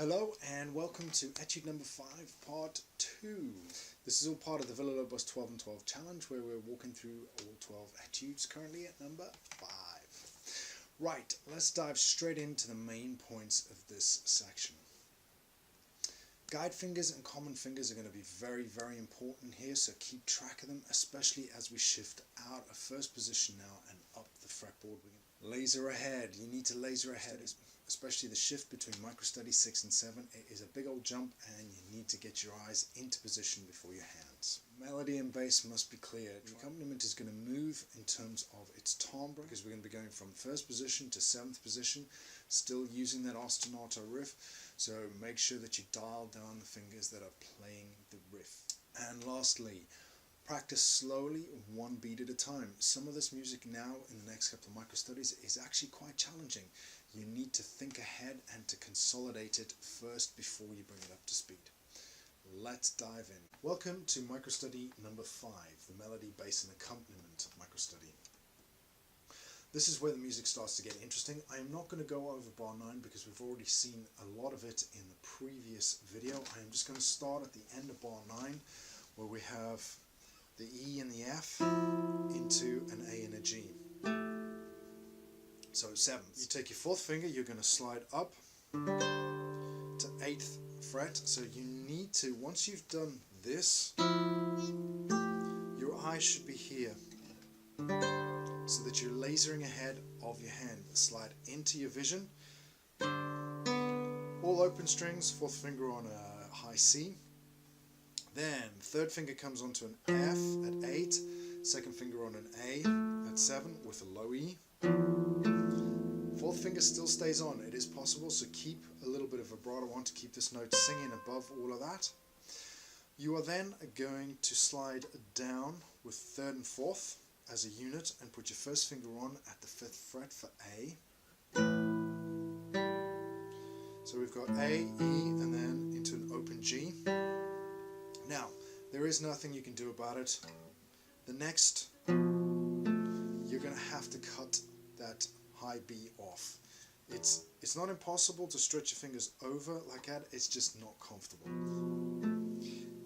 Hello and welcome to Etude number 5, part 2. This is all part of the Villa-Lobos 12 and 12 challenge where we're walking through all 12 etudes, currently at number 5. Right, let's dive straight into the main points of this section. Guide fingers and common fingers are going to be very important here, so keep track of them, especially as we shift out of first position now and up the fretboard. Lazer ahead. You need to laser ahead, especially the shift between microstudy 6 and 7. It is a big old jump and you need to get your eyes into position before your hands. Melody and bass must be clear. The accompaniment is going to move in terms of its timbre, because we're going to be going from first position to 7th position, still using that ostinato riff, so make sure that you dial down the fingers that are playing the riff. And lastly, practice slowly, one beat at a time. Some of this music now in the next couple of microstudies is actually quite challenging. You need to think ahead and to consolidate it first before you bring it up to speed. Let's dive in. Welcome to microstudy number 5, the melody, bass and accompaniment microstudy. This is where the music starts to get interesting. I am not going to go over bar 9 because we've already seen a lot of it in the previous video. I am just going to start at the end of bar 9 where we have the E and the F into an A and a G. So 7th. You take your 4th finger, you're going to slide up to 8th fret. So you need to, once you've done this, your eyes should be here, so that you're lasering ahead of your hand. Slide into your vision. All open strings, 4th finger on a high C. Then 3rd finger comes onto an F at 8, 2nd finger on an A at 7 with a low E. 4th finger still stays on. It is possible, so keep a little bit of vibrato on to keep this note singing above all of that. You are then going to slide down with 3rd and 4th as a unit and put your 1st finger on at the 5th fret for A. So we've got A, E, and then into an open G. Now, there is nothing you can do about it. The next, you're going to have to cut that high B off. It's not impossible to stretch your fingers over like that, it's just not comfortable.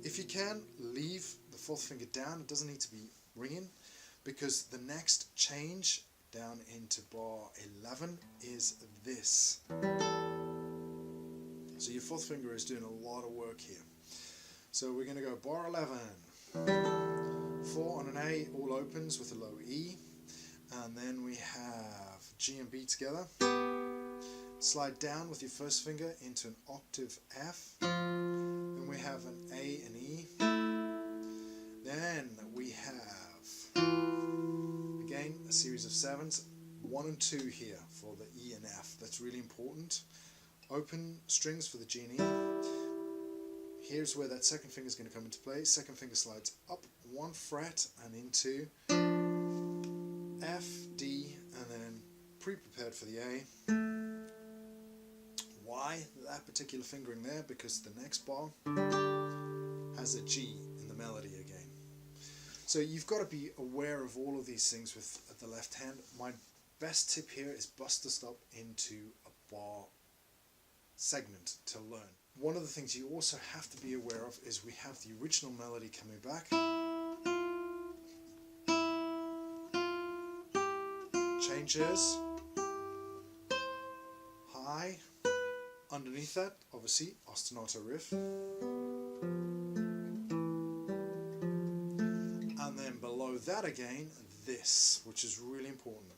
If you can, leave the 4th finger down. It doesn't need to be ringing, because the next change down into bar 11 is this. So your 4th finger is doing a lot of work here. So we're going to go bar 11, 4 on an A, all opens with a low E, and then we have G and B together. Slide down with your 1st finger into an octave F, then we have an A and E, then we have, again, a series of 7s, 1 and 2 here for the E and F. That's really important. Open strings for the G and E. Here's where that 2nd finger is going to come into play. 2nd finger slides up 1 fret and into F, D, and then pre-prepared for the A. Why that particular fingering there? Because the next bar has a G in the melody again. So you've got to be aware of all of these things with the left hand. My best tip here is bust the stop into a bar segment to learn. One of the things you also have to be aware of is we have the original melody coming back. Changes. High. Underneath that, obviously, ostinato riff. And then below that again, this, which is really important.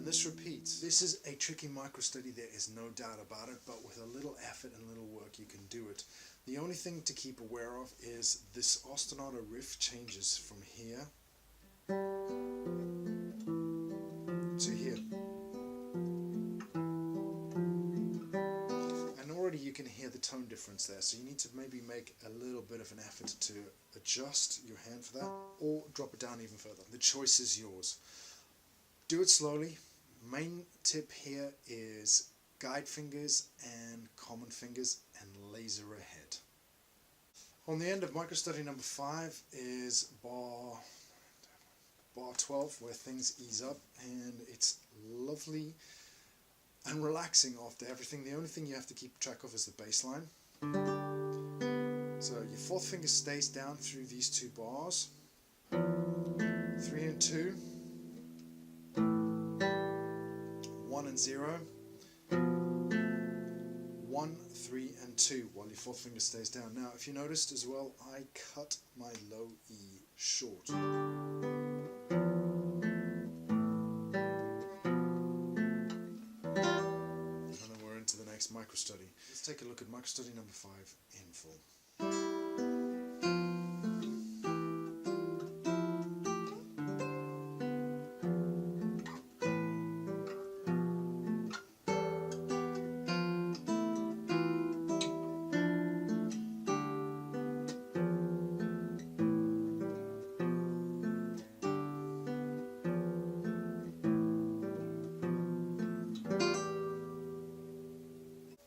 This repeats. This is a tricky microstudy, there is no doubt about it, but with a little effort and a little work you can do it. The only thing to keep aware of is this ostinato riff changes from here to here. And already you can hear the tone difference there, so you need to maybe make a little bit of an effort to adjust your hand for that, or drop it down even further. The choice is yours. Do it slowly. Main tip here is guide fingers and common fingers and laser ahead. On the end of microstudy number 5 is bar bar 12 where things ease up, and it's lovely and relaxing after everything. The only thing you have to keep track of is the bass line. So your fourth finger stays down through these two bars, 3 and 2, 1 and 0, 1, 3 and 2, while your fourth finger stays down. Now if you noticed as well, I cut my low E short. Micro study. Let's take a look at micro study number 5 in full.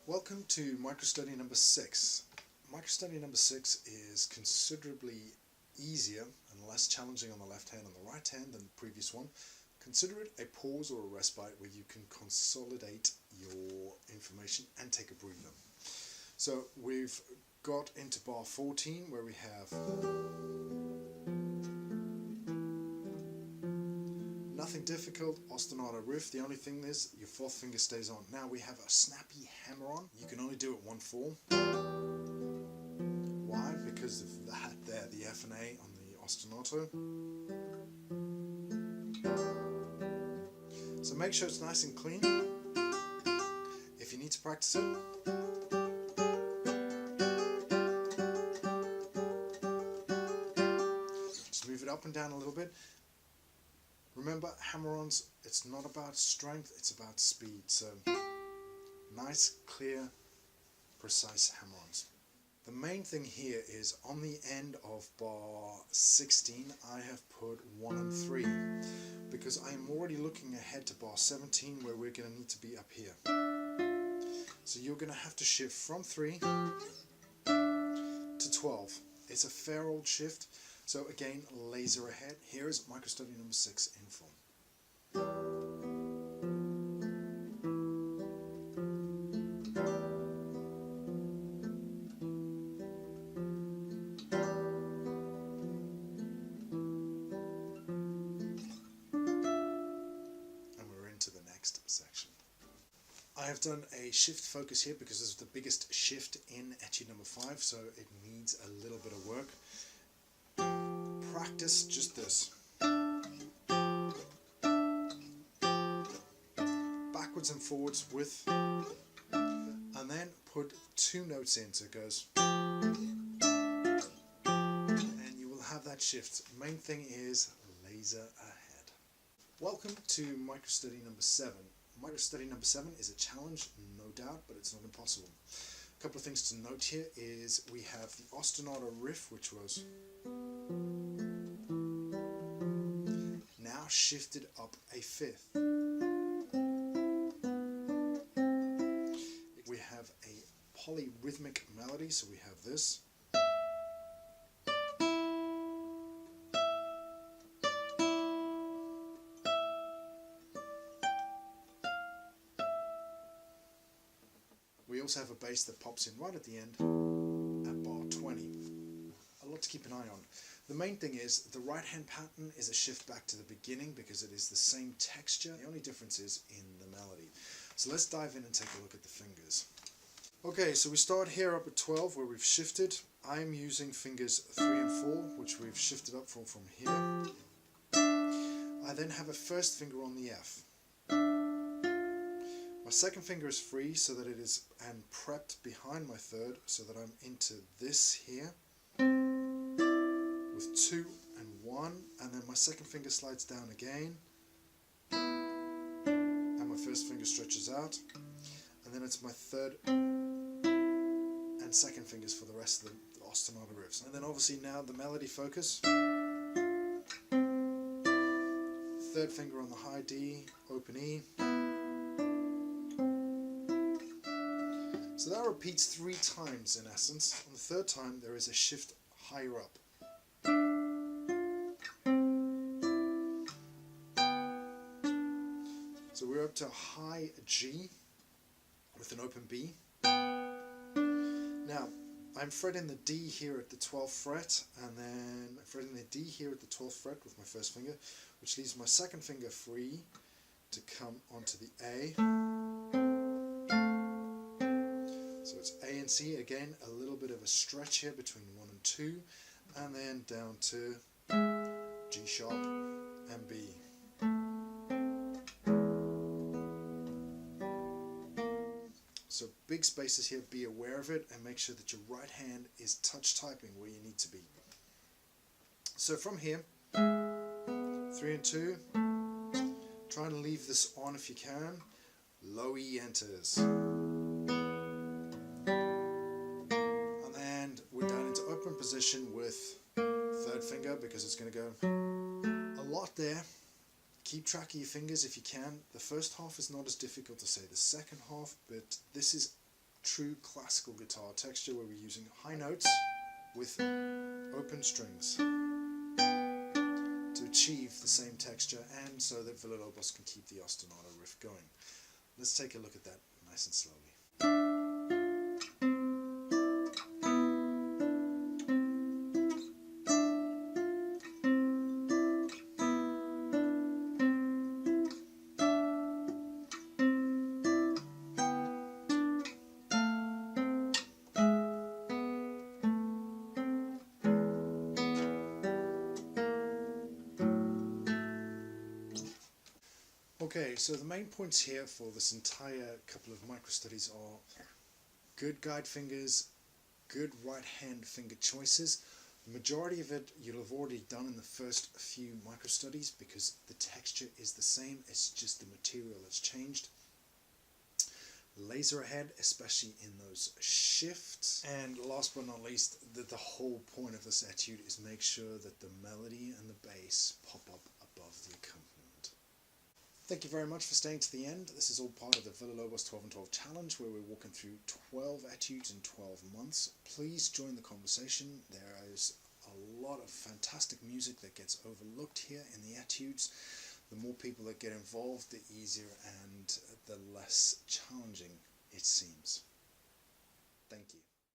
Welcome to microstudy number 6. Microstudy number 6 is considerably easier and less challenging on the left hand and the right hand than the previous one. Consider it a pause or a respite where you can consolidate your information and take a breather. So we've got into bar 14 where we have nothing difficult, ostinato riff. The only thing is your fourth finger stays on. Now we have a snappy hammer-on. You can only do it one form. Why? Because of that there, the F and A on the ostinato. So make sure it's nice and clean. If you need to practice it, just move it up and down a little bit. Remember, hammer-ons, it's not about strength, it's about speed. So, nice, clear, precise hammer-ons. The main thing here is on the end of bar 16, I have put 1 and 3 because I am already looking ahead to bar 17 where we're going to need to be up here. So you're going to have to shift from 3 to 12. It's a fair old shift. So again, Lazer Ahead. Here is microstudy number 6 in full. And we're into the next section. I have done a shift focus here because this is the biggest shift in Etude number 5, so it needs a little bit of work. Practice just this. Backwards and forwards with, and then put 2 notes in, so it goes, and you will have that shift. Main thing is Lazer Ahead. Welcome to microstudy number 7. Microstudy number 7 is a challenge, no doubt, but it's not impossible. A couple of things to note here is we have the ostinato riff, which was now shifted up a fifth. We have a polyrhythmic melody, so we have this. We also have a bass that pops in right at the end at bar 20. A lot to keep an eye on. The main thing is the right hand pattern is a shift back to the beginning because it is the same texture. The only difference is in the melody. So let's dive in and take a look at the fingers. Okay, so we start here up at 12 where we've shifted. I'm using fingers 3 and 4, which we've shifted up from here. I then have a first finger on the F. My second finger is free so that it is and prepped behind my third so that I'm into this here with 2 and 1, and then my second finger slides down again and my first finger stretches out, and then it's my third and second fingers for the rest of the ostinato riffs. And then obviously now the melody focus. Third finger on the high D, open E. So that repeats 3 times in essence. On the third time there is a shift higher up. So we're up to a high G with an open B. Now I'm fretting the D here at the 12th fret, and then I'm fretting the D here at the 12th fret with my first finger, which leaves my second finger free to come onto the A. So it's A and C, again a little bit of a stretch here between 1 and 2, and then down to G sharp and B. So big spaces here, be aware of it and make sure that your right hand is touch typing where you need to be. So from here, 3 and 2, try and leave this on if you can. Low E enters. And then we're down into open position with third finger because it's going to go a lot there. Keep track of your fingers if you can. The first half is not as difficult to say the second half, but this is true classical guitar texture where we're using high notes with open strings to achieve the same texture and so that Villa-Lobos can keep the ostinato riff going. Let's take a look at that nice and slowly. Okay, so the main points here for this entire couple of micro studies are good guide fingers, good right hand finger choices. The majority of it you'll have already done in the first few micro studies because the texture is the same, it's just the material that's changed. Lazer ahead, especially in those shifts. And last but not least, the whole point of this etude is make sure that the melody and the bass pop up above the accompaniment. Thank you very much for staying to the end. This is all part of the Villa-Lobos 12 and 12 challenge where we're walking through 12 etudes in 12 months. Please join the conversation. There is a lot of fantastic music that gets overlooked here in the etudes. The more people that get involved, the easier and the less challenging it seems. Thank you.